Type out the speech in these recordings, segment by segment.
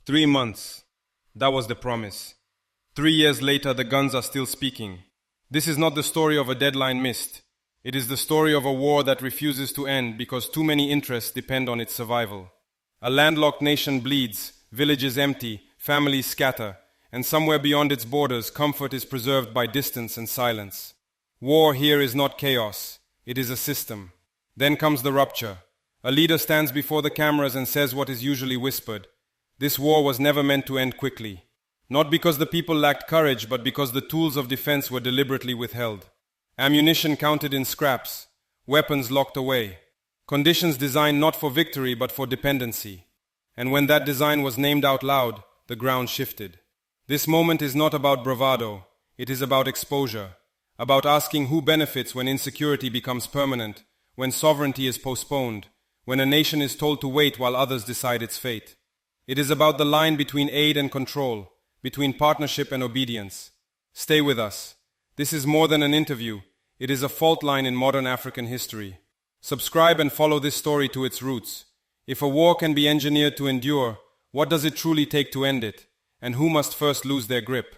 3 months. That was the promise. 3 years later, the guns are still speaking. This is not the story of a deadline missed. It is the story of a war that refuses to end because too many interests depend on its survival. A landlocked nation bleeds, villages empty, families scatter, and somewhere beyond its borders, comfort is preserved by distance and silence. War here is not chaos. It is a system. Then comes the rupture. A leader stands before the cameras and says what is usually whispered. This war was never meant to end quickly. Not because the people lacked courage, but because the tools of defense were deliberately withheld. Ammunition counted in scraps, weapons locked away, conditions designed not for victory but for dependency. And when that design was named out loud, the ground shifted. This moment is not about bravado, it is about exposure, about asking who benefits when insecurity becomes permanent, when sovereignty is postponed, when a nation is told to wait while others decide its fate. It is about the line between aid and control, between partnership and obedience. Stay with us. This is more than an interview. It is a fault line in modern African history. Subscribe and follow this story to its roots. If a war can be engineered to endure, what does it truly take to end it? And who must first lose their grip?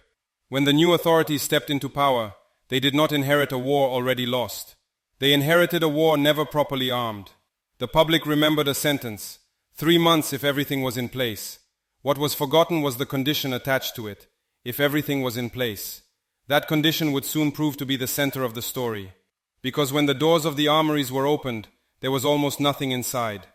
When the new authorities stepped into power, they did not inherit a war already lost. They inherited a war never properly armed. The public remembered a sentence: 3 months if everything was in place. What was forgotten was the condition attached to it: if everything was in place. That condition would soon prove to be the center of the story. Because when the doors of the armouries were opened, there was almost nothing inside.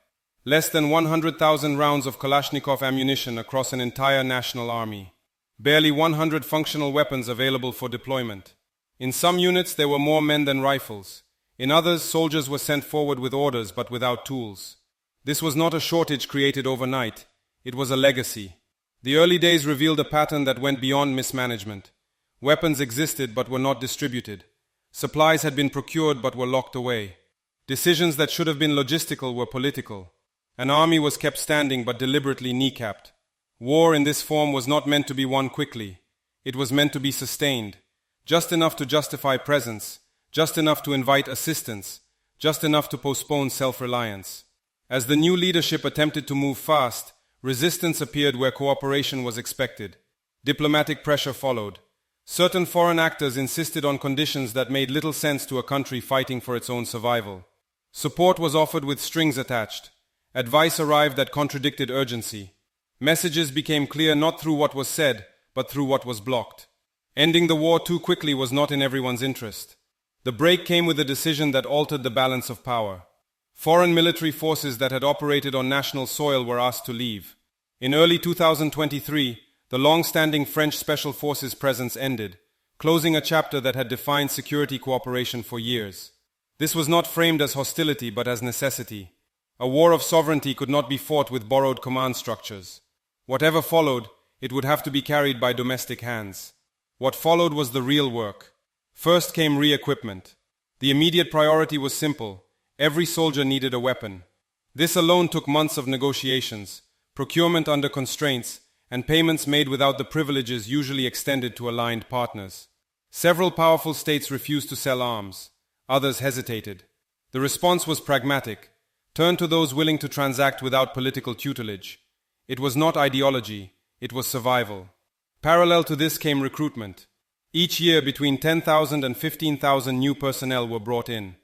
Less than 100,000 rounds of Kalashnikov ammunition across an entire national army. Barely 100 functional weapons available for deployment. In some units there were more men than rifles. In others, soldiers were sent forward with orders but without tools. This was not a shortage created overnight. It was a legacy. The early days revealed a pattern that went beyond mismanagement. Weapons existed but were not distributed. Supplies had been procured but were locked away. Decisions that should have been logistical were political. An army was kept standing but deliberately kneecapped. War in this form was not meant to be won quickly. It was meant to be sustained. Just enough to justify presence, just enough to invite assistance, just enough to postpone self-reliance. As the new leadership attempted to move fast, resistance appeared where cooperation was expected. Diplomatic pressure followed. Certain foreign actors insisted on conditions that made little sense to a country fighting for its own survival. Support was offered with strings attached. Advice arrived that contradicted urgency. Messages became clear not through what was said, but through what was blocked. Ending the war too quickly was not in everyone's interest. The break came with a decision that altered the balance of power. Foreign military forces that had operated on national soil were asked to leave. In early 2023, the long-standing French Special Forces presence ended, closing a chapter that had defined security cooperation for years. This was not framed as hostility but as necessity. A war of sovereignty could not be fought with borrowed command structures. Whatever followed, it would have to be carried by domestic hands. What followed was the real work. First came re-equipment. The immediate priority was simple. Every soldier needed a weapon. This alone took months of negotiations, procurement under constraints, and payments made without the privileges usually extended to aligned partners. Several powerful states refused to sell arms. Others hesitated. The response was pragmatic. Turn to those willing to transact without political tutelage. It was not ideology, it was survival. Parallel to this came recruitment. Each year between 10,000 and 15,000 new personnel were brought in.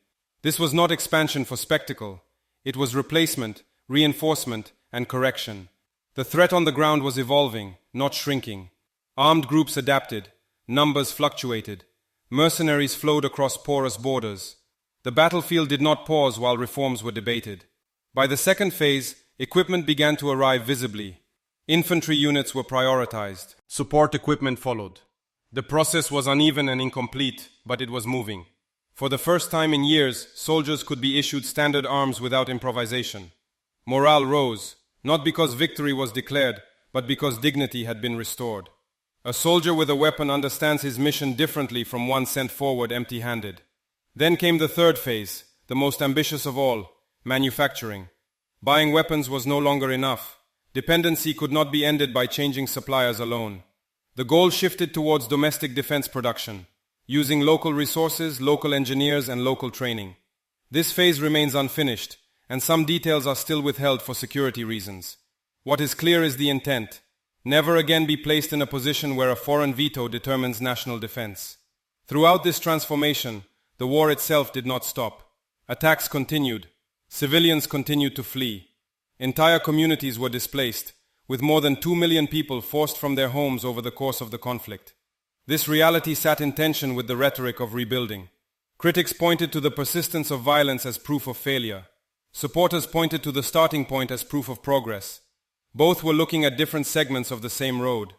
This was not expansion for spectacle. It was replacement, reinforcement, and correction. The threat on the ground was evolving, not shrinking. Armed groups adapted. Numbers fluctuated. Mercenaries flowed across porous borders. The battlefield did not pause while reforms were debated. By the second phase, equipment began to arrive visibly. Infantry units were prioritized. Support equipment followed. The process was uneven and incomplete, but it was moving. For the first time in years, soldiers could be issued standard arms without improvisation. Morale rose, not because victory was declared, but because dignity had been restored. A soldier with a weapon understands his mission differently from one sent forward empty-handed. Then came the third phase, the most ambitious of all, manufacturing. Buying weapons was no longer enough. Dependency could not be ended by changing suppliers alone. The goal shifted towards domestic defense production, using local resources, local engineers, and local training. This phase remains unfinished, and some details are still withheld for security reasons. What is clear is the intent: never again be placed in a position where a foreign veto determines national defense. Throughout this transformation, the war itself did not stop. Attacks continued. Civilians continued to flee. Entire communities were displaced, with more than 2 million people forced from their homes over the course of the conflict. This reality sat in tension with the rhetoric of rebuilding. Critics pointed to the persistence of violence as proof of failure. Supporters pointed to the starting point as proof of progress. Both were looking at different segments of the same road.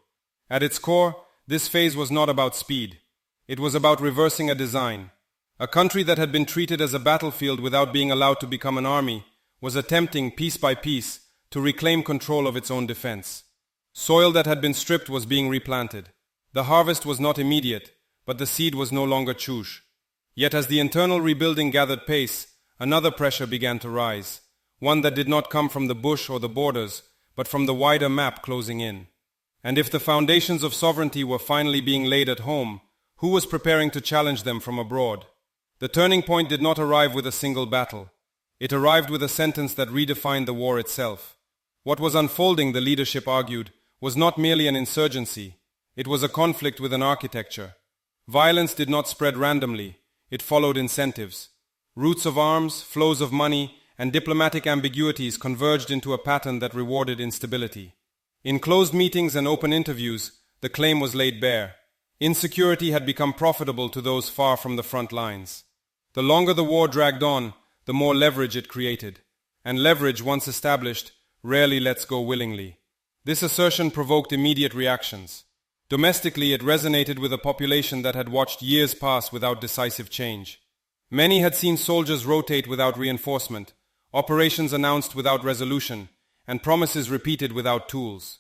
At its core, this phase was not about speed. It was about reversing a design. A country that had been treated as a battlefield without being allowed to become an army was attempting, piece by piece, to reclaim control of its own defense. Soil that had been stripped was being replanted. The harvest was not immediate, but the seed was no longer chouche. Yet as the internal rebuilding gathered pace, another pressure began to rise, one that did not come from the bush or the borders, but from the wider map closing in. And if the foundations of sovereignty were finally being laid at home, who was preparing to challenge them from abroad? The turning point did not arrive with a single battle. It arrived with a sentence that redefined the war itself. What was unfolding, the leadership argued, was not merely an insurgency. It was a conflict with an architecture. Violence did not spread randomly. It followed incentives. Routes of arms, flows of money, and diplomatic ambiguities converged into a pattern that rewarded instability. In closed meetings and open interviews, the claim was laid bare. Insecurity had become profitable to those far from the front lines. The longer the war dragged on, the more leverage it created. And leverage, once established, rarely lets go willingly. This assertion provoked immediate reactions. Domestically, it resonated with a population that had watched years pass without decisive change. Many had seen soldiers rotate without reinforcement, operations announced without resolution, and promises repeated without tools.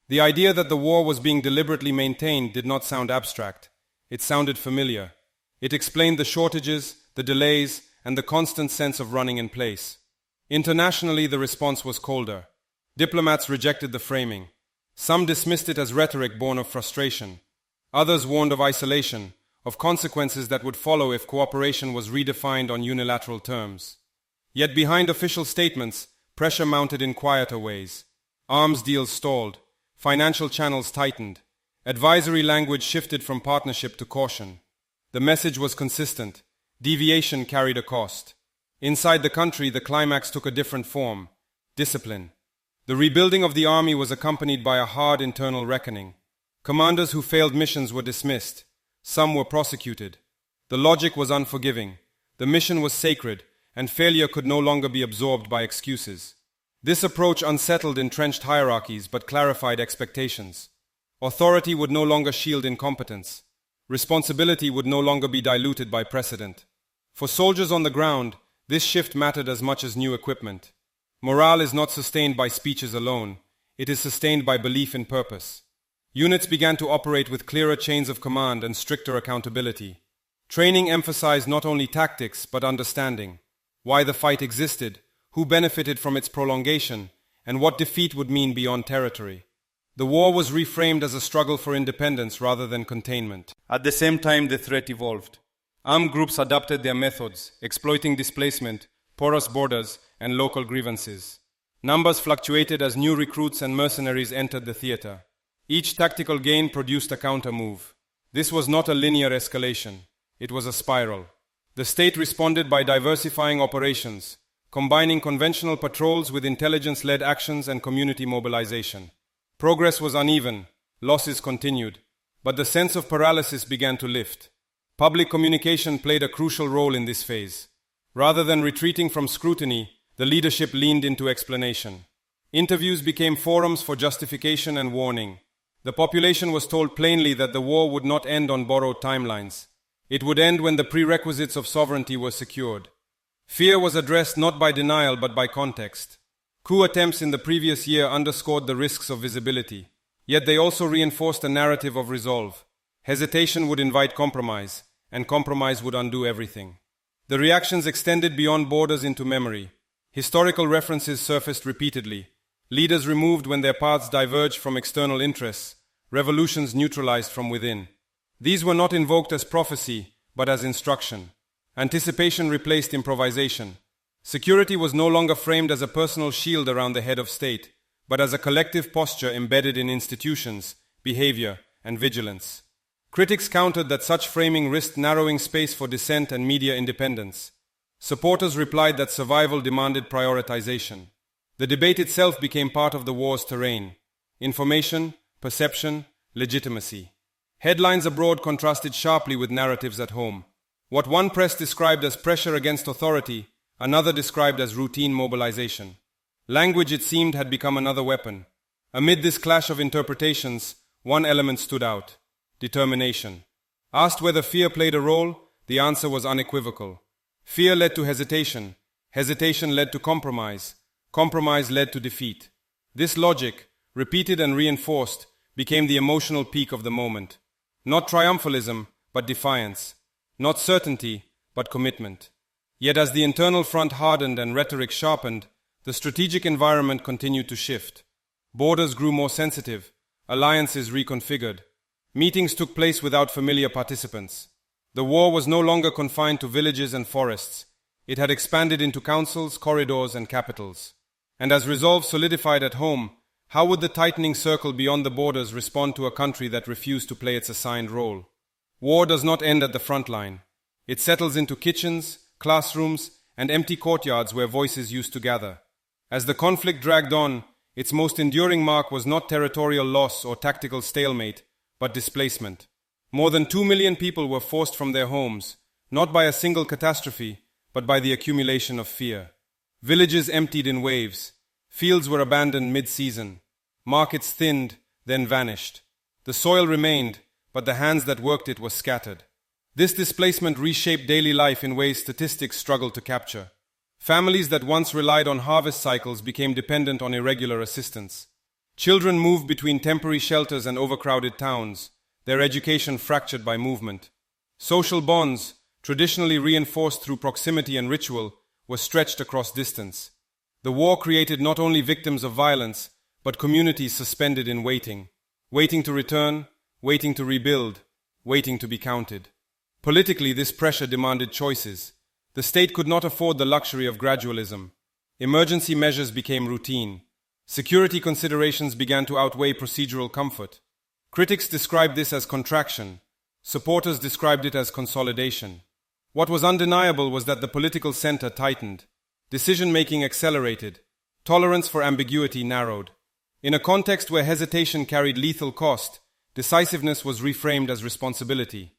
The idea that the war was being deliberately maintained did not sound abstract. It sounded familiar. It explained the shortages, the delays, and the constant sense of running in place. Internationally, the response was colder. Diplomats rejected the framing. Some dismissed it as rhetoric born of frustration. Others warned of isolation, of consequences that would follow if cooperation was redefined on unilateral terms. Yet behind official statements, pressure mounted in quieter ways. Arms deals stalled. Financial channels tightened. Advisory language shifted from partnership to caution. The message was consistent. Deviation carried a cost. Inside the country, the climax took a different form: discipline. The rebuilding of the army was accompanied by a hard internal reckoning. Commanders who failed missions were dismissed. Some were prosecuted. The logic was unforgiving. The mission was sacred, and failure could no longer be absorbed by excuses. This approach unsettled entrenched hierarchies but clarified expectations. Authority would no longer shield incompetence. Responsibility would no longer be diluted by precedent. For soldiers on the ground, this shift mattered as much as new equipment. Morale is not sustained by speeches alone. It is sustained by belief in purpose. Units began to operate with clearer chains of command and stricter accountability. Training emphasized not only tactics but understanding. Why the fight existed, who benefited from its prolongation, and what defeat would mean beyond territory. The war was reframed as a struggle for independence rather than containment. At the same time, the threat evolved. Armed groups adapted their methods, exploiting displacement, porous borders, and local grievances. Numbers fluctuated as new recruits and mercenaries entered the theater. Each tactical gain produced a counter-move. This was not a linear escalation. It was a spiral. The state responded by diversifying operations, combining conventional patrols with intelligence-led actions and community mobilization. Progress was uneven, losses continued, but the sense of paralysis began to lift. Public communication played a crucial role in this phase. Rather than retreating from scrutiny, the leadership leaned into explanation. Interviews became forums for justification and warning. The population was told plainly that the war would not end on borrowed timelines. It would end when the prerequisites of sovereignty were secured. Fear was addressed not by denial but by context. Coup attempts in the previous year underscored the risks of visibility. Yet they also reinforced a narrative of resolve. Hesitation would invite compromise, and compromise would undo everything. The reactions extended beyond borders into memory. Historical references surfaced repeatedly. Leaders removed when their paths diverged from external interests. Revolutions neutralized from within. These were not invoked as prophecy, but as instruction. Anticipation replaced improvisation. Security was no longer framed as a personal shield around the head of state, but as a collective posture embedded in institutions, behavior, and vigilance. Critics countered that such framing risked narrowing space for dissent and media independence. Supporters replied that survival demanded prioritization. The debate itself became part of the war's terrain: information, perception, legitimacy. Headlines abroad contrasted sharply with narratives at home. What one press described as pressure against authority, another described as routine mobilization. Language, it seemed, had become another weapon. Amid this clash of interpretations, one element stood out: determination. Asked whether fear played a role, the answer was unequivocal. Fear led to hesitation. Hesitation led to compromise. Compromise led to defeat. This logic, repeated and reinforced, became the emotional peak of the moment. Not triumphalism, but defiance. Not certainty, but commitment. Yet as the internal front hardened and rhetoric sharpened, the strategic environment continued to shift. Borders grew more sensitive. Alliances reconfigured. Meetings took place without familiar participants. The war was no longer confined to villages and forests. It had expanded into councils, corridors, and capitals. And as resolve solidified at home, how would the tightening circle beyond the borders respond to a country that refused to play its assigned role? War does not end at the front line. It settles into kitchens, classrooms, and empty courtyards where voices used to gather. As the conflict dragged on, its most enduring mark was not territorial loss or tactical stalemate, but displacement. More than 2 million people were forced from their homes, not by a single catastrophe, but by the accumulation of fear. Villages emptied in waves. Fields were abandoned mid-season. Markets thinned, then vanished. The soil remained, but the hands that worked it were scattered. This displacement reshaped daily life in ways statistics struggled to capture. Families that once relied on harvest cycles became dependent on irregular assistance. Children moved between temporary shelters and overcrowded towns, their education fractured by movement. Social bonds, traditionally reinforced through proximity and ritual, were stretched across distance. The war created not only victims of violence, but communities suspended in waiting. Waiting to return, waiting to rebuild, waiting to be counted. Politically, this pressure demanded choices. The state could not afford the luxury of gradualism. Emergency measures became routine. Security considerations began to outweigh procedural comfort. Critics described this as contraction. Supporters described it as consolidation. What was undeniable was that the political center tightened. Decision-making accelerated. Tolerance for ambiguity narrowed. In a context where hesitation carried lethal cost, decisiveness was reframed as responsibility.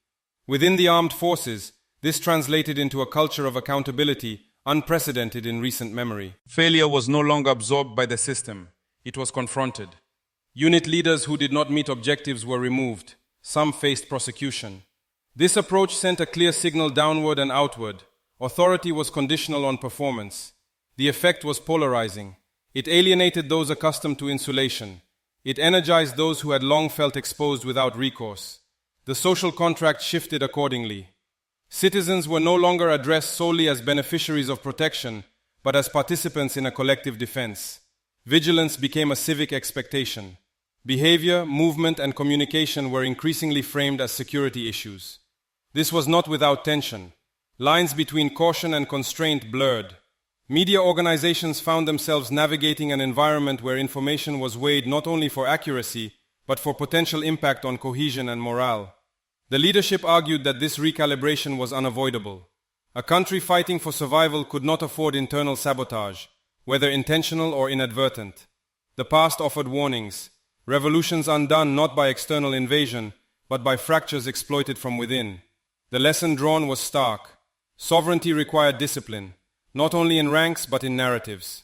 Within the armed forces, this translated into a culture of accountability unprecedented in recent memory. Failure was no longer absorbed by the system. It was confronted. Unit leaders who did not meet objectives were removed. Some faced prosecution. This approach sent a clear signal downward and outward. Authority was conditional on performance. The effect was polarizing. It alienated those accustomed to insulation. It energized those who had long felt exposed without recourse. The social contract shifted accordingly. Citizens were no longer addressed solely as beneficiaries of protection, but as participants in a collective defense. Vigilance became a civic expectation. Behavior, movement, and communication were increasingly framed as security issues. This was not without tension. Lines between caution and constraint blurred. Media organizations found themselves navigating an environment where information was weighed not only for accuracy, but for potential impact on cohesion and morale. The leadership argued that this recalibration was unavoidable. A country fighting for survival could not afford internal sabotage, whether intentional or inadvertent. The past offered warnings. Revolutions undone not by external invasion, but by fractures exploited from within. The lesson drawn was stark. Sovereignty required discipline, not only in ranks but in narratives.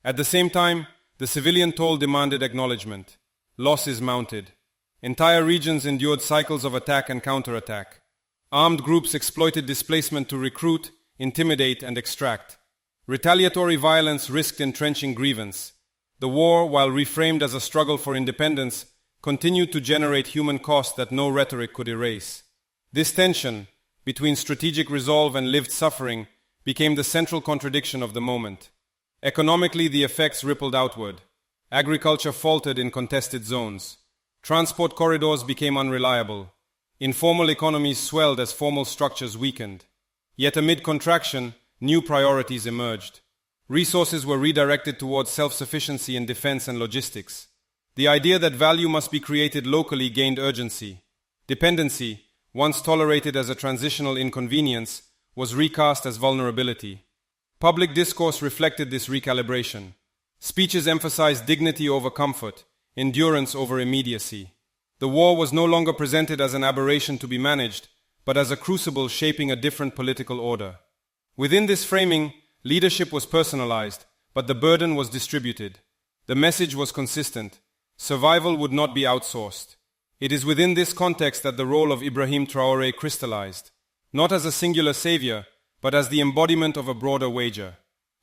At the same time, the civilian toll demanded acknowledgement. Losses mounted. Entire regions endured cycles of attack and counterattack. Armed groups exploited displacement to recruit, intimidate, and extract. Retaliatory violence risked entrenching grievance. The war, while reframed as a struggle for independence, continued to generate human cost that no rhetoric could erase. This tension, between strategic resolve and lived suffering, became the central contradiction of the moment. Economically, the effects rippled outward. Agriculture faltered in contested zones. Transport corridors became unreliable. Informal economies swelled as formal structures weakened. Yet amid contraction, new priorities emerged. Resources were redirected towards self-sufficiency in defense and logistics. The idea that value must be created locally gained urgency. Dependency, once tolerated as a transitional inconvenience, was recast as vulnerability. Public discourse reflected this recalibration. Speeches emphasized dignity over comfort, endurance over immediacy. The war was no longer presented as an aberration to be managed, but as a crucible shaping a different political order. Within this framing, leadership was personalized, but the burden was distributed. The message was consistent. Survival would not be outsourced. It is within this context that the role of Ibrahim Traoré crystallized, not as a singular savior, but as the embodiment of a broader wager.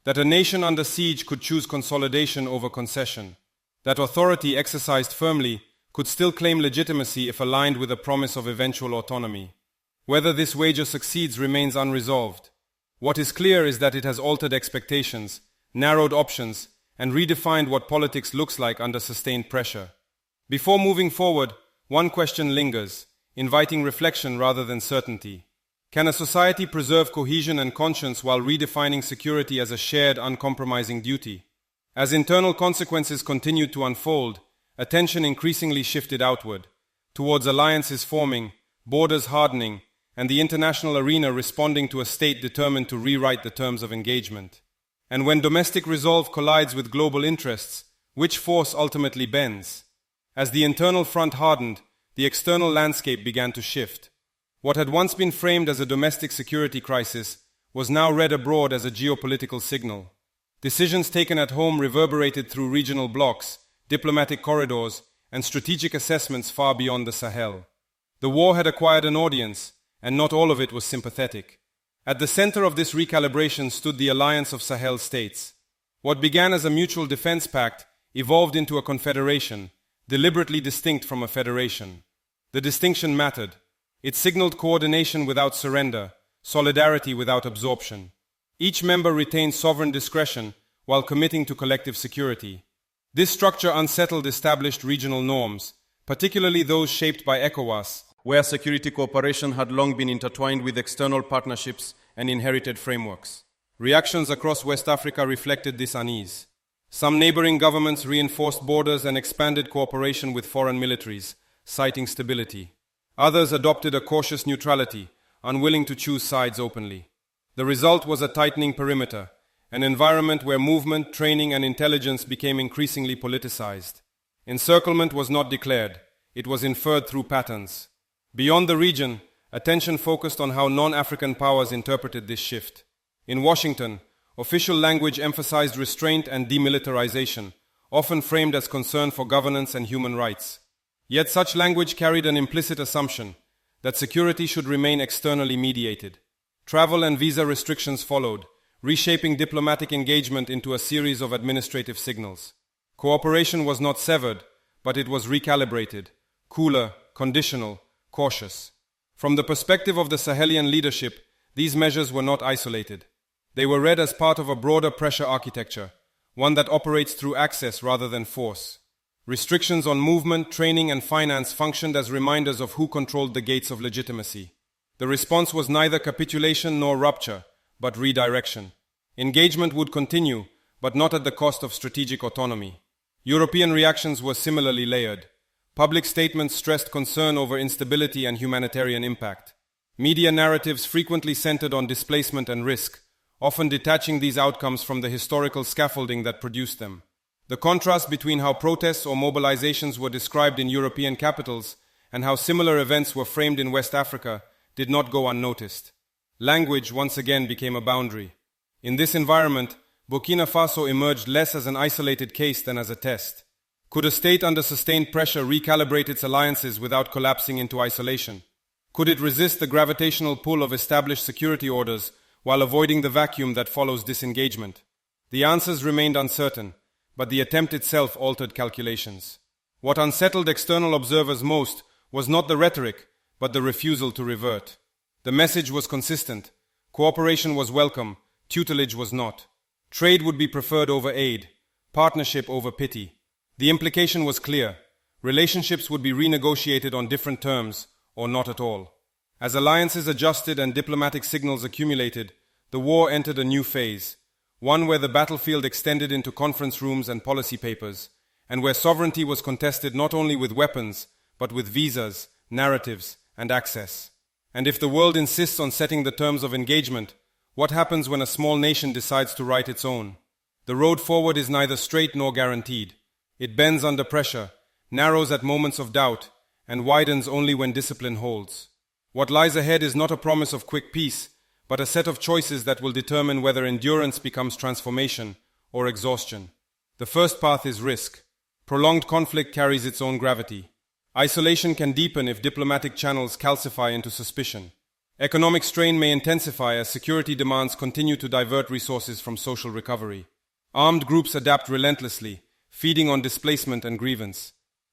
That a nation under siege could choose consolidation over concession. That authority exercised firmly could still claim legitimacy if aligned with a promise of eventual autonomy. Whether this wager succeeds remains unresolved. What is clear is that it has altered expectations, narrowed options, and redefined what politics looks like under sustained pressure. Before moving forward, one question lingers, inviting reflection rather than certainty. Can a society preserve cohesion and conscience while redefining security as a shared, uncompromising duty? As internal consequences continued to unfold, attention increasingly shifted outward, towards alliances forming, borders hardening, and the international arena responding to a state determined to rewrite the terms of engagement. And when domestic resolve collides with global interests, which force ultimately bends? As the internal front hardened, the external landscape began to shift. What had once been framed as a domestic security crisis was now read abroad as a geopolitical signal. Decisions taken at home reverberated through regional blocs, diplomatic corridors, and strategic assessments far beyond the Sahel. The war had acquired an audience, and not all of it was sympathetic. At the center of this recalibration stood the Alliance of Sahel States. What began as a mutual defense pact evolved into a confederation, deliberately distinct from a federation. The distinction mattered. It signaled coordination without surrender, solidarity without absorption. Each member retained sovereign discretion while committing to collective security. This structure unsettled established regional norms, particularly those shaped by ECOWAS, where security cooperation had long been intertwined with external partnerships and inherited frameworks. Reactions across West Africa reflected this unease. Some neighboring governments reinforced borders and expanded cooperation with foreign militaries, citing stability. Others adopted a cautious neutrality, unwilling to choose sides openly. The result was a tightening perimeter, an environment where movement, training, and intelligence became increasingly politicized. Encirclement was not declared, it was inferred through patterns. Beyond the region, attention focused on how non-African powers interpreted this shift. In Washington, official language emphasized restraint and demilitarization, often framed as concern for governance and human rights. Yet such language carried an implicit assumption that security should remain externally mediated. Travel and visa restrictions followed, reshaping diplomatic engagement into a series of administrative signals. Cooperation was not severed, but it was recalibrated, cooler, conditional, cautious. From the perspective of the Sahelian leadership, these measures were not isolated. They were read as part of a broader pressure architecture, one that operates through access rather than force. Restrictions on movement, training, and finance functioned as reminders of who controlled the gates of legitimacy. The response was neither capitulation nor rupture, but redirection. Engagement would continue, but not at the cost of strategic autonomy. European reactions were similarly layered. Public statements stressed concern over instability and humanitarian impact. Media narratives frequently centered on displacement and risk, often detaching these outcomes from the historical scaffolding that produced them. The contrast between how protests or mobilizations were described in European capitals and how similar events were framed in West Africa did not go unnoticed. Language once again became a boundary. In this environment, Burkina Faso emerged less as an isolated case than as a test. Could a state under sustained pressure recalibrate its alliances without collapsing into isolation? Could it resist the gravitational pull of established security orders while avoiding the vacuum that follows disengagement? The answers remained uncertain, but the attempt itself altered calculations. What unsettled external observers most was not the rhetoric, but the refusal to revert. The message was consistent. Cooperation was welcome, tutelage was not. Trade would be preferred over aid, partnership over pity. The implication was clear. Relationships would be renegotiated on different terms, or not at all. As alliances adjusted and diplomatic signals accumulated, the war entered a new phase, one where the battlefield extended into conference rooms and policy papers, and where sovereignty was contested not only with weapons, but with visas, narratives, and access. And if the world insists on setting the terms of engagement, what happens when a small nation decides to write its own? The road forward is neither straight nor guaranteed. It bends under pressure, narrows at moments of doubt, and widens only when discipline holds. What lies ahead is not a promise of quick peace, but a set of choices that will determine whether endurance becomes transformation or exhaustion. The first path is risk. Prolonged conflict carries its own gravity. Isolation can deepen if diplomatic channels calcify into suspicion. Economic strain may intensify as security demands continue to divert resources from social recovery. Armed groups adapt relentlessly, feeding on displacement and grievance.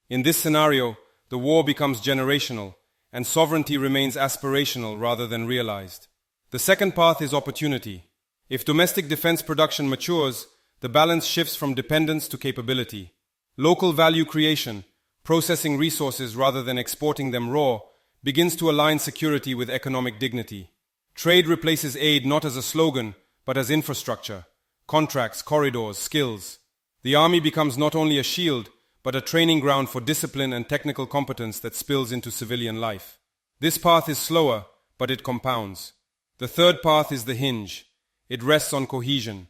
In this scenario, the war becomes generational, and sovereignty remains aspirational rather than realized. The second path is opportunity. If domestic defense production matures, the balance shifts from dependence to capability. Local value creation, processing resources rather than exporting them raw, begins to align security with economic dignity. Trade replaces aid not as a slogan, but as infrastructure, contracts, corridors, skills. The army becomes not only a shield, but a training ground for discipline and technical competence that spills into civilian life. This path is slower, but it compounds. The third path is the hinge. It rests on cohesion.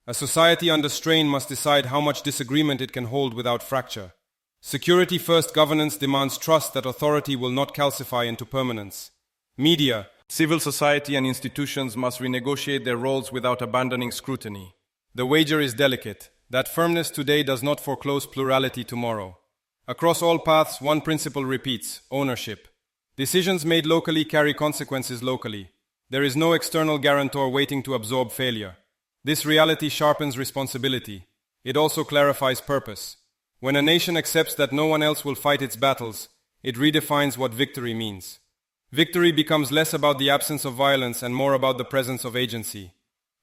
A society under strain must decide how much disagreement it can hold without fracture. Security-first governance demands trust that authority will not calcify into permanence. Media, civil society and institutions must renegotiate their roles without abandoning scrutiny. The wager is delicate. That firmness today does not foreclose plurality tomorrow. Across all paths, one principle repeats: ownership. Decisions made locally carry consequences locally. There is no external guarantor waiting to absorb failure. This reality sharpens responsibility. It also clarifies purpose. When a nation accepts that no one else will fight its battles, it redefines what victory means. Victory becomes less about the absence of violence and more about the presence of agency.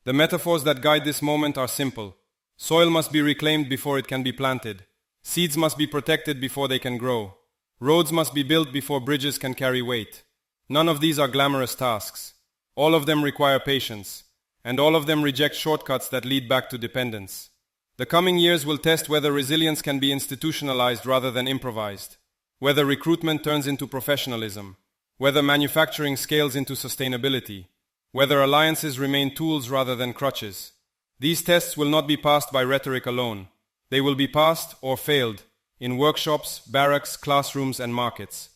The metaphors that guide this moment are simple. Soil must be reclaimed before it can be planted. Seeds must be protected before they can grow. Roads must be built before bridges can carry weight. None of these are glamorous tasks. All of them require patience, and all of them reject shortcuts that lead back to dependence. The coming years will test whether resilience can be institutionalized rather than improvised, whether recruitment turns into professionalism, whether manufacturing scales into sustainability, whether alliances remain tools rather than crutches. These tests will not be passed by rhetoric alone. They will be passed, or failed, in workshops, barracks, classrooms, and markets.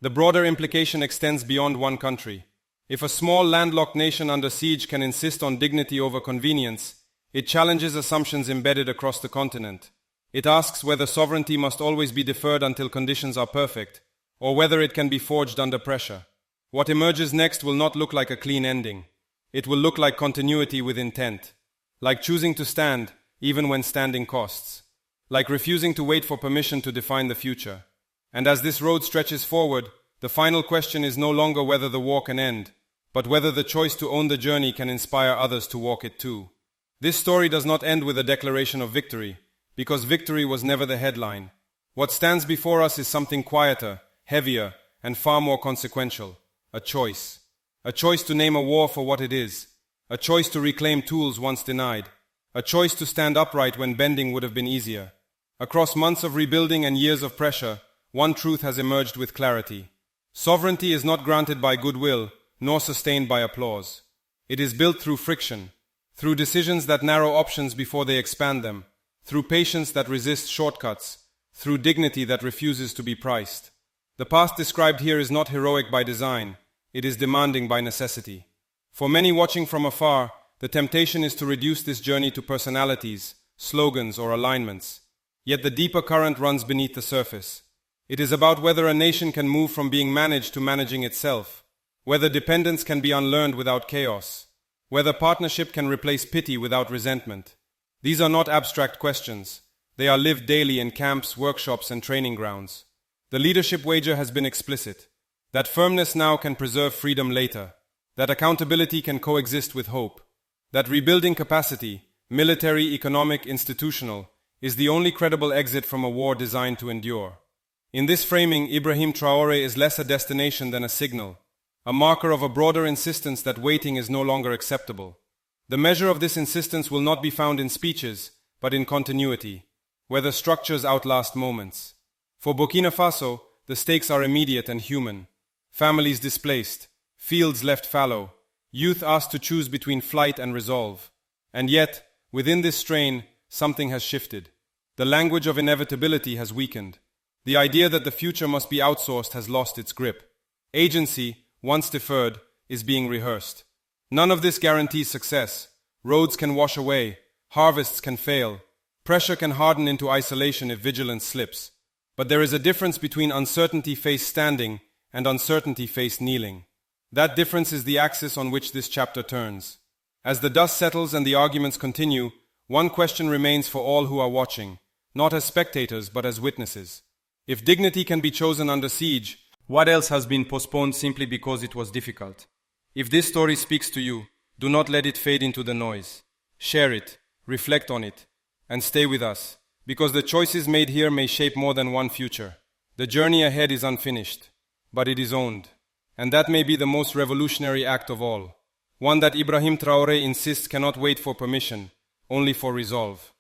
The broader implication extends beyond one country. If a small landlocked nation under siege can insist on dignity over convenience, it challenges assumptions embedded across the continent. It asks whether sovereignty must always be deferred until conditions are perfect, or whether it can be forged under pressure. What emerges next will not look like a clean ending. It will look like continuity with intent. Like choosing to stand, even when standing costs. Like refusing to wait for permission to define the future. And as this road stretches forward, the final question is no longer whether the war can end, but whether the choice to own the journey can inspire others to walk it too. This story does not end with a declaration of victory, because victory was never the headline. What stands before us is something quieter, heavier, and far more consequential. A choice. A choice to name a war for what it is. A choice to reclaim tools once denied. A choice to stand upright when bending would have been easier. Across months of rebuilding and years of pressure, one truth has emerged with clarity. Sovereignty is not granted by goodwill, nor sustained by applause. It is built through friction, through decisions that narrow options before they expand them, through patience that resists shortcuts, through dignity that refuses to be priced. The path described here is not heroic by design, it is demanding by necessity. For many watching from afar, the temptation is to reduce this journey to personalities, slogans, or alignments. Yet the deeper current runs beneath the surface. It is about whether a nation can move from being managed to managing itself, whether dependence can be unlearned without chaos, whether partnership can replace pity without resentment. These are not abstract questions. They are lived daily in camps, workshops, and training grounds. The leadership wager has been explicit. That firmness now can preserve freedom later. That accountability can coexist with hope. That rebuilding capacity, military, economic, institutional, is the only credible exit from a war designed to endure. In this framing, Ibrahim Traoré is less a destination than a signal, a marker of a broader insistence that waiting is no longer acceptable. The measure of this insistence will not be found in speeches, but in continuity, whether structures outlast moments. For Burkina Faso, the stakes are immediate and human. Families displaced, fields left fallow, youth asked to choose between flight and resolve. And yet, within this strain, something has shifted. The language of inevitability has weakened. The idea that the future must be outsourced has lost its grip. Agency, once deferred, is being rehearsed. None of this guarantees success. Roads can wash away, harvests can fail, pressure can harden into isolation if vigilance slips. But there is a difference between uncertainty faced standing and uncertainty faced kneeling. That difference is the axis on which this chapter turns. As the dust settles and the arguments continue, one question remains for all who are watching, not as spectators but as witnesses. If dignity can be chosen under siege, what else has been postponed simply because it was difficult? If this story speaks to you, do not let it fade into the noise. Share it, reflect on it, and stay with us, because the choices made here may shape more than one future. The journey ahead is unfinished, but it is owned. And that may be the most revolutionary act of all. One that Ibrahim Traoré insists cannot wait for permission, only for resolve.